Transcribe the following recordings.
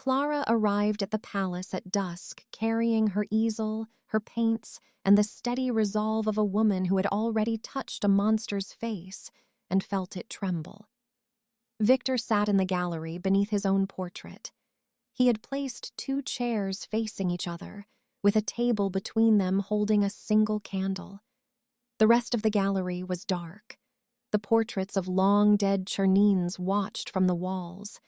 Klara arrived at the palace at dusk, carrying her easel, her paints, and the steady resolve of a woman who had already touched a monster's face and felt it tremble. Viktor sat in the gallery beneath his own portrait. He had placed 2 chairs facing each other, with a table between them holding a single candle. The rest of the gallery was dark. The portraits of long-dead Chernines watched from the walls.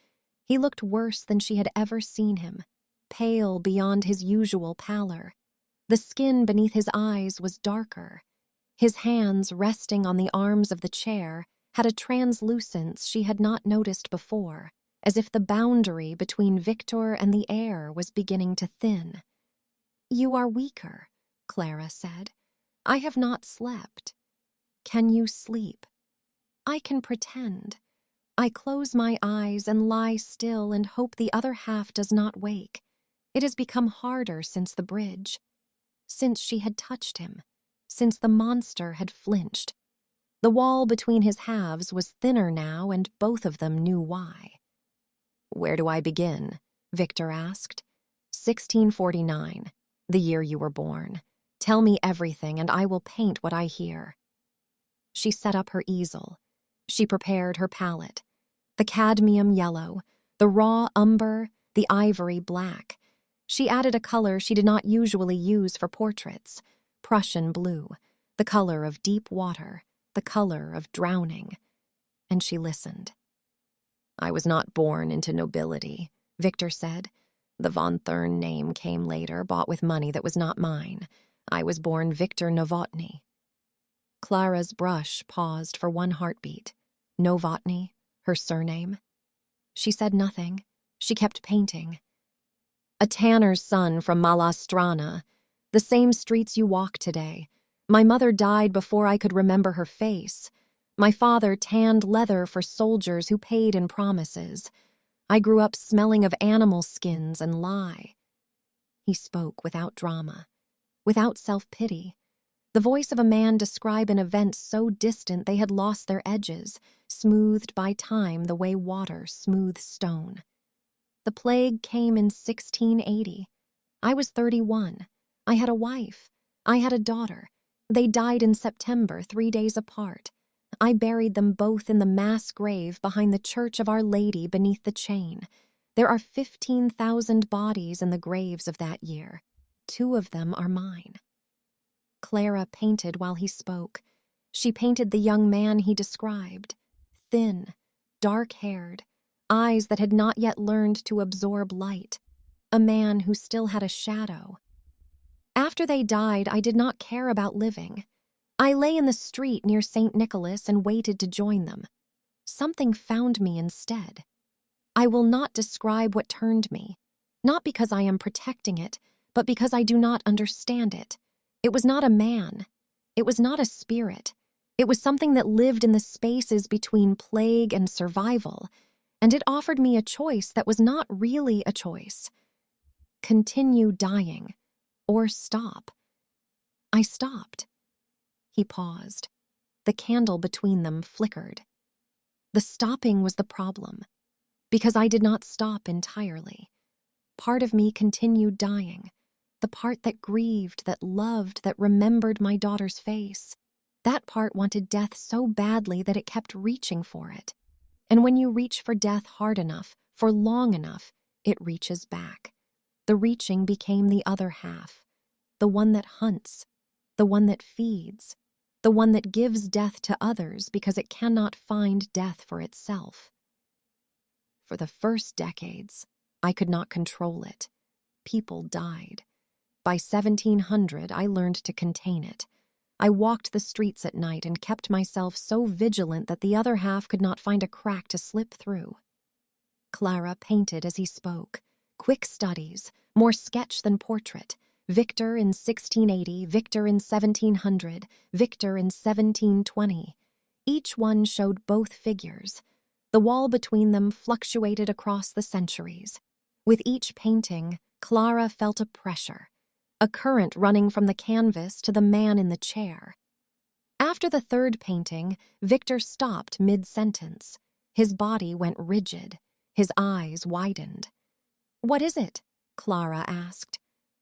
He looked worse than she had ever seen him, pale beyond his usual pallor. The skin beneath his eyes was darker. His hands, resting on the arms of the chair, had a translucence she had not noticed before, as if the boundary between Viktor and the air was beginning to thin. "You are weaker," Klara said. "I have not slept. Can you sleep?" "I can pretend. I close my eyes and lie still and hope the other half does not wake. It has become harder since the bridge, since she had touched him, since the monster had flinched. The wall between his halves was thinner now, and both of them knew why." "Where do I begin?" Viktor asked. 1649, the year you were born. Tell me everything, and I will paint what I hear." She set up her easel. She prepared her palette. The cadmium yellow, the raw umber, the ivory black. She added a color she did not usually use for portraits, Prussian blue, the color of deep water, the color of drowning. And she listened. "I was not born into nobility," Viktor said. "The von Thurn name came later, bought with money that was not mine. I was born Viktor Novotny." Klara's brush paused for one heartbeat. Novotny, her surname. She said nothing. She kept painting. "A tanner's son from Malá Strana, the same streets you walk today. My mother died before I could remember her face. My father tanned leather for soldiers who paid in promises. I grew up smelling of animal skins and lye." He spoke without drama, without self-pity. The voice of a man describing events so distant they had lost their edges, smoothed by time the way water smooths stone. "The plague came in 1680. I was 31. I had a wife. I had a daughter. They died in September, 3 days apart. I buried them both in the mass grave behind the Church of Our Lady beneath the chain. There are 15,000 bodies in the graves of that year. 2 of them are mine." Klara painted while he spoke. She painted the young man he described. Thin, dark-haired, eyes that had not yet learned to absorb light. A man who still had a shadow. "After they died, I did not care about living. I lay in the street near St. Nicholas and waited to join them. Something found me instead. I will not describe what turned me, not because I am protecting it, but because I do not understand it. It was not a man. It was not a spirit. It was something that lived in the spaces between plague and survival, and it offered me a choice that was not really a choice. Continue dying, or stop. I stopped." He paused. The candle between them flickered. The stopping was the problem, because I did not stop entirely. Part of me continued dying, the part that grieved, that loved, that remembered my daughter's face. That part wanted death so badly that it kept reaching for it. And when you reach for death hard enough, for long enough, it reaches back. The reaching became the other half, the one that hunts, the one that feeds, the one that gives death to others because it cannot find death for itself. For the first decades, I could not control it. People died. By 1700, I learned to contain it. I walked the streets at night and kept myself so vigilant that the other half could not find a crack to slip through. Klara painted as he spoke. Quick studies, more sketch than portrait. Viktor in 1680, Viktor in 1700, Viktor in 1720. Each one showed both figures. The wall between them fluctuated across the centuries. With each painting, Klara felt a pressure, a current running from the canvas to the man in the chair. After the third painting, Viktor stopped mid-sentence. His body went rigid. His eyes widened. What is it? Klara asked.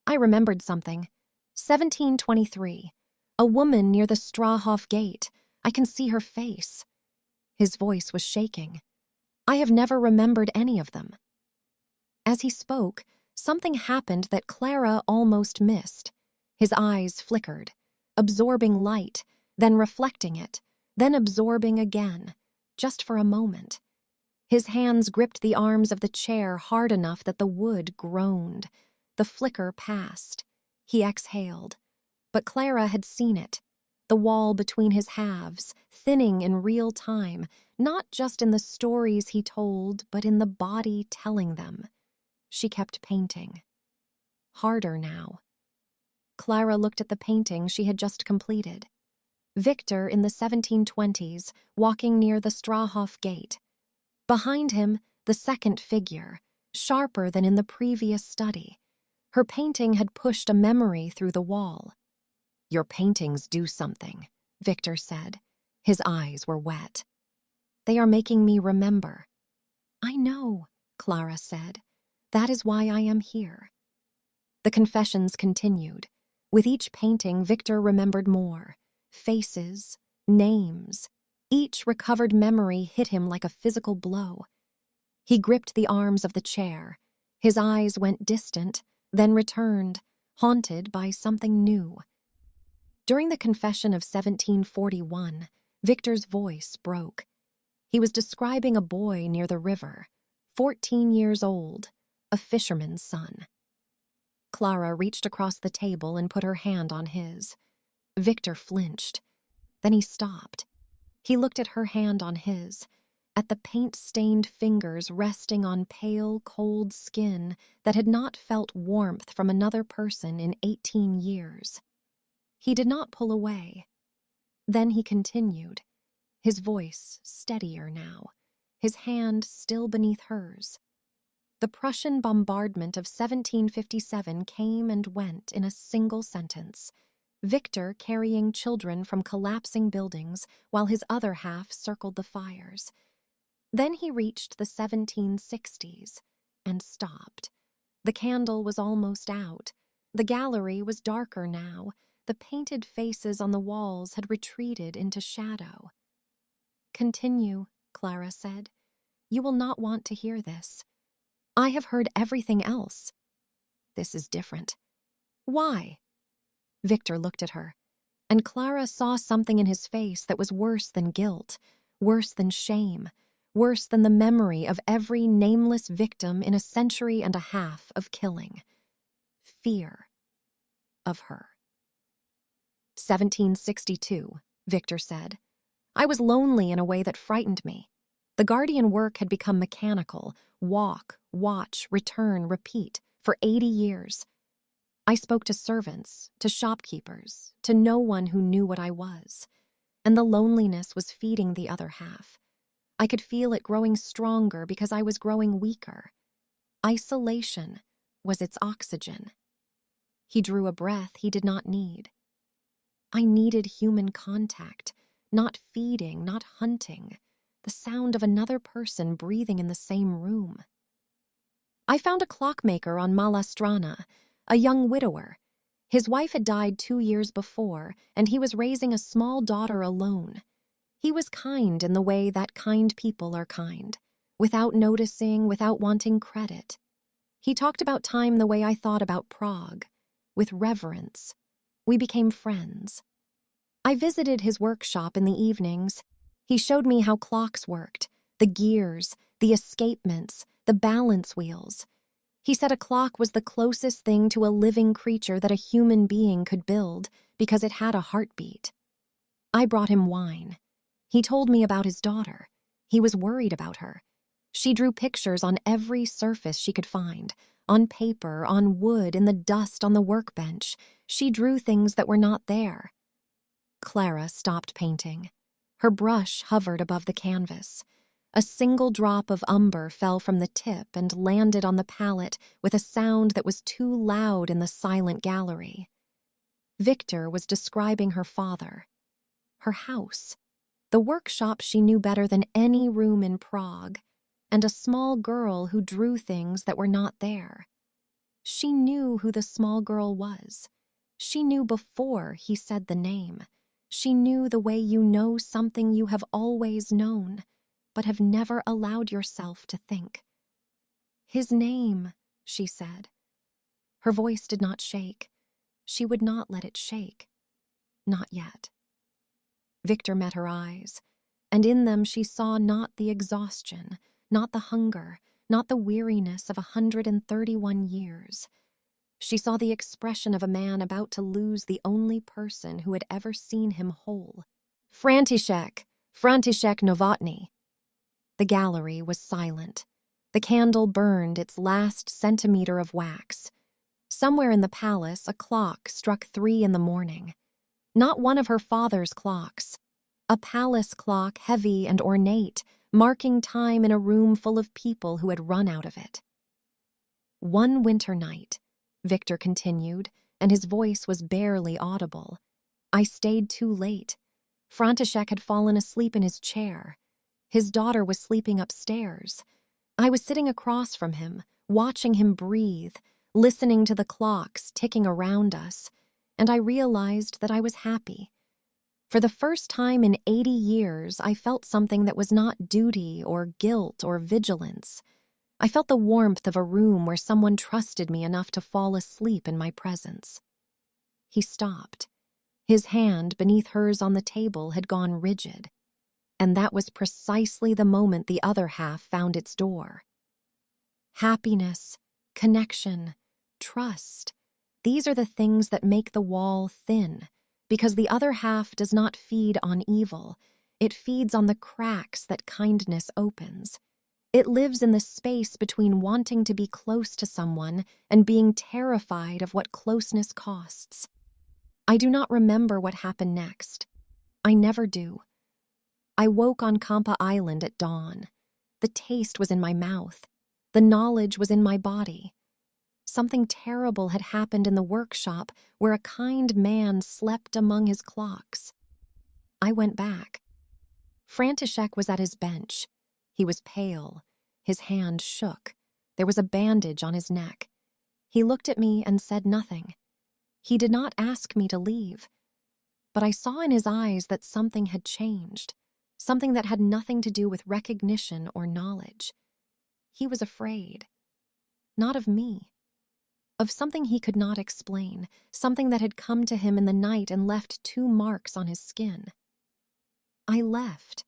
I remembered something. 1723. A woman near the Strahov gate. I can see her face. His voice was shaking. I have never remembered any of them. As he spoke, something happened that Klara almost missed. His eyes flickered, absorbing light, then reflecting it, then absorbing again, just for a moment. His hands gripped the arms of the chair hard enough that the wood groaned. The flicker passed. He exhaled. But Klara had seen it. The wall between his halves, thinning in real time, not just in the stories he told, but in the body telling them. She kept painting. Harder now. Klara looked at the painting she had just completed. Viktor in the 1720s, walking near the Strahov gate. Behind him, the second figure, sharper than in the previous study. Her painting had pushed a memory through the wall. Your paintings do something, Viktor said. His eyes were wet. They are making me remember. I know, Klara said. That is why I am here. The confessions continued. With each painting, Viktor remembered more. Faces, names. Each recovered memory hit him like a physical blow. He gripped the arms of the chair. His eyes went distant, then returned, haunted by something new. During the confession of 1741, Viktor's voice broke. He was describing a boy near the river, 14 years old, a fisherman's son. Klara reached across the table and put her hand on his. Viktor flinched. Then he stopped. He looked at her hand on his, at the paint-stained fingers resting on pale, cold skin that had not felt warmth from another person in 18 years. He did not pull away. Then he continued, his voice steadier now, his hand still beneath hers. The Prussian bombardment of 1757 came and went in a single sentence. Viktor carrying children from collapsing buildings while his other half circled the fires. Then he reached the 1760s and stopped. The candle was almost out. The gallery was darker now. The painted faces on the walls had retreated into shadow. Continue, Klara said. You will not want to hear this. I have heard everything else. This is different. Why? Viktor looked at her, and Klara saw something in his face that was worse than guilt, worse than shame, worse than the memory of every nameless victim in a century and a half of killing. Fear of her. 1762, Viktor said. I was lonely in a way that frightened me. The guardian work had become mechanical, walk, watch, return, repeat, for 80 years. I spoke to servants, to shopkeepers, to no one who knew what I was. And the loneliness was feeding the other half. I could feel it growing stronger because I was growing weaker. Isolation was its oxygen. He drew a breath he did not need. I needed human contact, not feeding, not hunting, the sound of another person breathing in the same room. I found a clockmaker on Malá Strana, a young widower. His wife had died 2 years before, and he was raising a small daughter alone. He was kind in the way that kind people are kind, without noticing, without wanting credit. He talked about time the way I thought about Prague, with reverence. We became friends. I visited his workshop in the evenings. He showed me how clocks worked, the gears, the escapements, the balance wheels. He said a clock was the closest thing to a living creature that a human being could build because it had a heartbeat. I brought him wine. He told me about his daughter. He was worried about her. She drew pictures on every surface she could find, on paper, on wood, in the dust on the workbench. She drew things that were not there. Klara stopped painting. Her brush hovered above the canvas. A single drop of umber fell from the tip and landed on the palette with a sound that was too loud in the silent gallery. Viktor was describing her father, her house, the workshop she knew better than any room in Prague. and a small girl who drew things that were not there. She knew who the small girl was. She knew before he said the name. She knew the way you know something you have always known, but have never allowed yourself to think. "His name," she said. Her voice did not shake. She would not let it shake. Not yet. Viktor met her eyes, and in them she saw not the exhaustion, not the hunger, not the weariness of 131 years. She saw the expression of a man about to lose the only person who had ever seen him whole. František Novotny. The gallery was silent. The candle burned its last centimeter of wax. Somewhere in the palace, a clock struck 3 in the morning. Not one of her father's clocks. A palace clock, heavy and ornate, marking time in a room full of people who had run out of it. "One winter night," Viktor continued, and his voice was barely audible, "I stayed too late. František had fallen asleep in his chair. His daughter was sleeping upstairs. I was sitting across from him, watching him breathe, listening to the clocks ticking around us, and I realized that I was happy. For the first time in 80 years, I felt something that was not duty or guilt or vigilance. I felt the warmth of a room where someone trusted me enough to fall asleep in my presence." He stopped. His hand beneath hers on the table had gone rigid, and that was precisely the moment the other half found its door. Happiness, connection, trust. These are the things that make the wall thin, because the other half does not feed on evil. It feeds on the cracks that kindness opens. It lives in the space between wanting to be close to someone and being terrified of what closeness costs. I do not remember what happened next. I never do. I woke on Kampa Island at dawn. The taste was in my mouth. The knowledge was in my body. Something terrible had happened in the workshop where a kind man slept among his clocks. I went back. František was at his bench. He was pale. His hand shook. There was a bandage on his neck. He looked at me and said nothing. He did not ask me to leave. But I saw in his eyes that something had changed, something that had nothing to do with recognition or knowledge. He was afraid. Not of me. Of something he could not explain, something that had come to him in the night and left 2 marks on his skin. I left.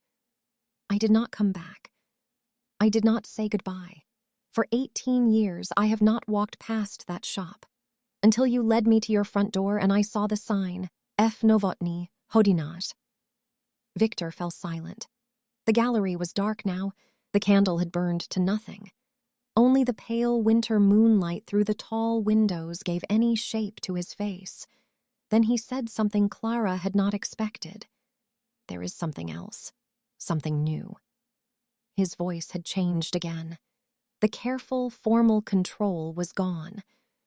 I did not come back. I did not say goodbye. For 18 years, I have not walked past that shop, until you led me to your front door and I saw the sign, F. Novotny, Hodinaj. Viktor fell silent. The gallery was dark now. The candle had burned to nothing. Only the pale winter moonlight through the tall windows gave any shape to his face. Then he said something Klara had not expected. "There is something else, something new." His voice had changed again. The careful, formal control was gone.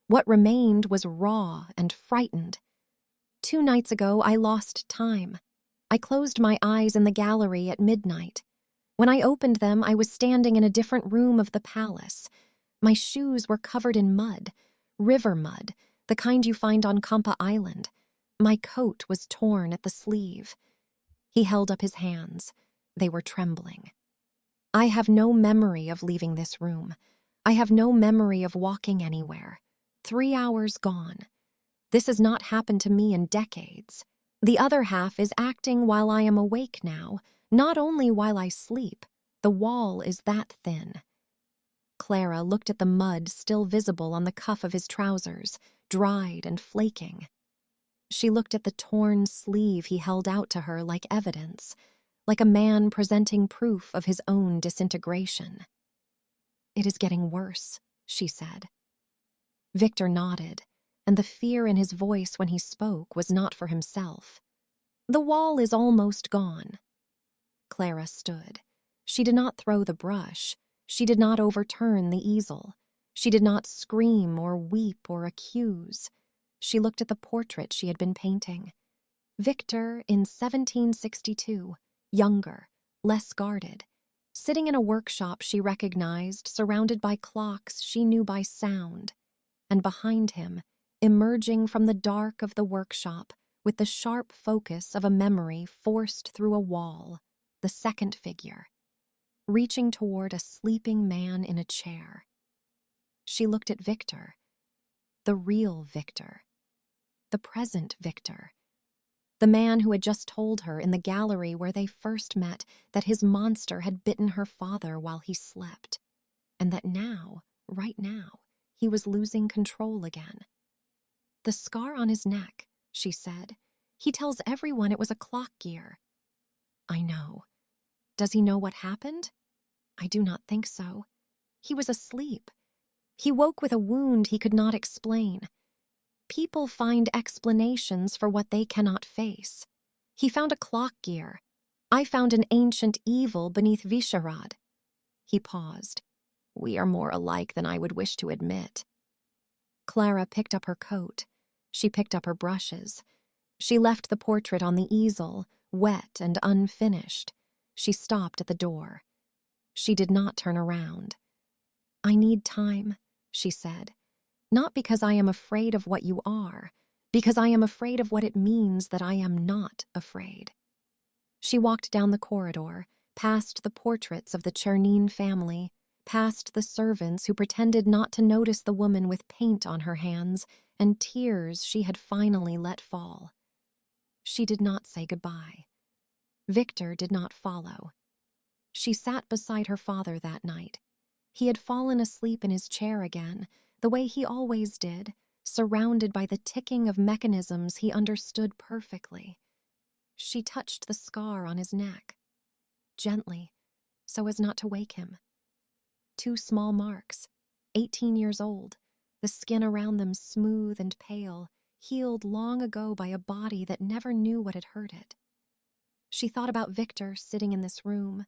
What remained was raw and frightened. 2 nights ago, I lost time. I closed my eyes in the gallery at midnight. When I opened them, I was standing in a different room of the palace. My shoes were covered in mud, river mud, the kind you find on Kampa Island. My coat was torn at the sleeve. He held up his hands. They were trembling. I have no memory of leaving this room. I have no memory of walking anywhere. 3 hours gone. This has not happened to me in decades. The other half is acting while I am awake now, not only while I sleep. The wall is that thin. Klara looked at the mud still visible on the cuff of his trousers, dried and flaking. She looked at the torn sleeve he held out to her like evidence, like a man presenting proof of his own disintegration. "It is getting worse," she said. Viktor nodded, and the fear in his voice when he spoke was not for himself. "The wall is almost gone." Klara stood. She did not throw the brush. She did not overturn the easel. She did not scream or weep or accuse. She looked at the portrait she had been painting. Viktor in 1762, younger, less guarded, Sitting in a workshop she recognized, surrounded by clocks she knew by sound, and behind him, emerging from the dark of the workshop, with the sharp focus of a memory forced through a wall, the second figure, reaching toward a sleeping man in a chair. She looked at Viktor, the real Viktor, the present Viktor, the man who had just told her in the gallery where they first met that his monster had bitten her father while he slept, and that now, right now, he was losing control again. "The scar on his neck," she said. "He tells everyone it was a clock gear." "I know. Does he know what happened?" "I do not think so. He was asleep. He woke with a wound he could not explain. People find explanations for what they cannot face. He found a clock gear. I found an ancient evil beneath Vyšehrad." He paused. "We are more alike than I would wish to admit." Klara picked up her coat. She picked up her brushes. She left the portrait on the easel, wet and unfinished. She stopped at the door. She did not turn around. "I need time," she said. "Not because I am afraid of what you are, because I am afraid of what it means that I am not afraid." She walked down the corridor, past the portraits of the Chernin family, past the servants who pretended not to notice the woman with paint on her hands and tears she had finally let fall. She did not say goodbye. Viktor did not follow. She sat beside her father that night. He had fallen asleep in his chair again, the way he always did, surrounded by the ticking of mechanisms he understood perfectly. She touched the scar on his neck, gently, so as not to wake him. 2 small marks, 18 years old, the skin around them smooth and pale, healed long ago by a body that never knew what had hurt it. She thought about Viktor sitting in this room,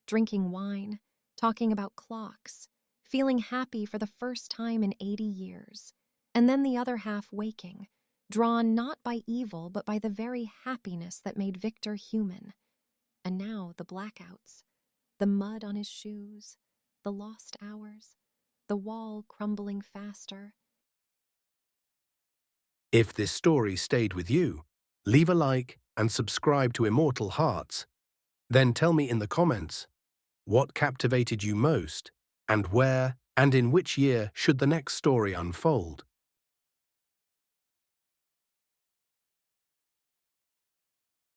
drinking wine, talking about clocks, feeling happy for the first time in 80 years, and then the other half waking, drawn not by evil but by the very happiness that made Viktor human. And now the blackouts, the mud on his shoes, the lost hours, the wall crumbling faster. If this story stayed with you, leave a like and subscribe to Immortal Hearts. Then tell me in the comments, what captivated you most, and where and in which year should the next story unfold?